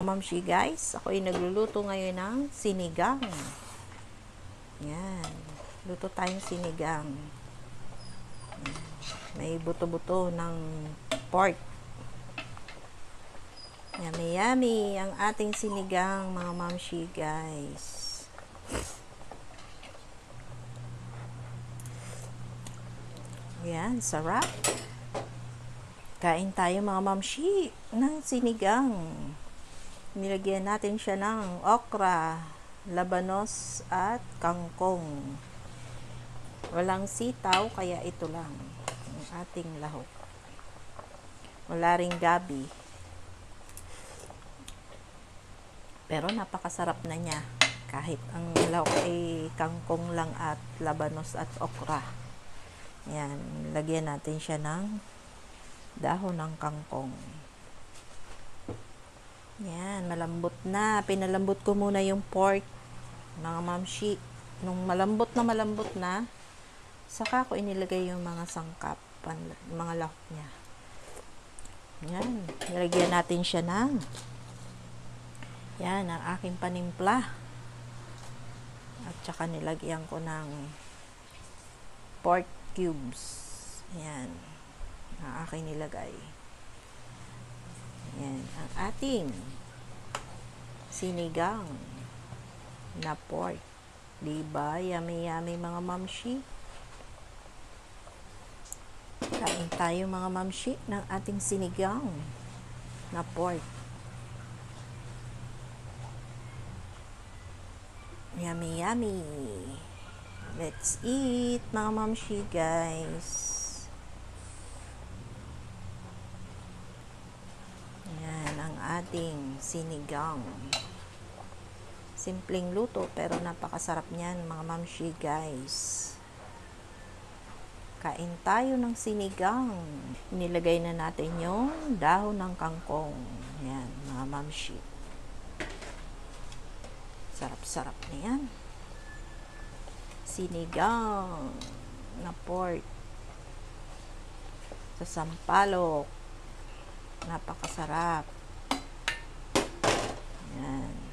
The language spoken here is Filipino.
mamshi guys, ako ay nagluluto ngayon ng sinigang. Yan, luto tayong sinigang. May buto-buto ng pork. Yummy yummy ang ating sinigang mga mamshi guys. Yan, sarap. Kain tayo mga mamshi ng sinigang. Nilagyan natin siya ng okra, labanos at kangkong. Walang sitaw kaya ito lang ang ating lahok. Wala ring gabi. Pero napakasarap na niya kahit ang lahok ay kangkong lang at labanos at okra. Yan, lagyan natin siya ng dahon ng kangkong. Yan, malambot na. Pinalambot ko muna yung pork, mga mamshi. Nung malambot na, saka ko inilagay yung mga sangkap, mga lahok niya. Yan, nilagyan natin siya ng yan, ang aking panimpla. At saka nilagyan ko ng pork cubes. Yan, ang aking nilagay. Yan, ang ating sinigang na pork. Diba? Yummy yummy mga mamshi. Kain tayo mga mamshi ng ating sinigang na pork. Yummy yummy. Let's eat mga mamshi guys. Ating sinigang. Simpleng luto pero napakasarap niyan mga mamshi guys. Kain tayo ng sinigang. Nilagay na natin yung dahon ng kangkong. Yan mga mamshi. Sarap-sarap na yan. Sinigang na pork sa sampalok. Napakasarap. Yan.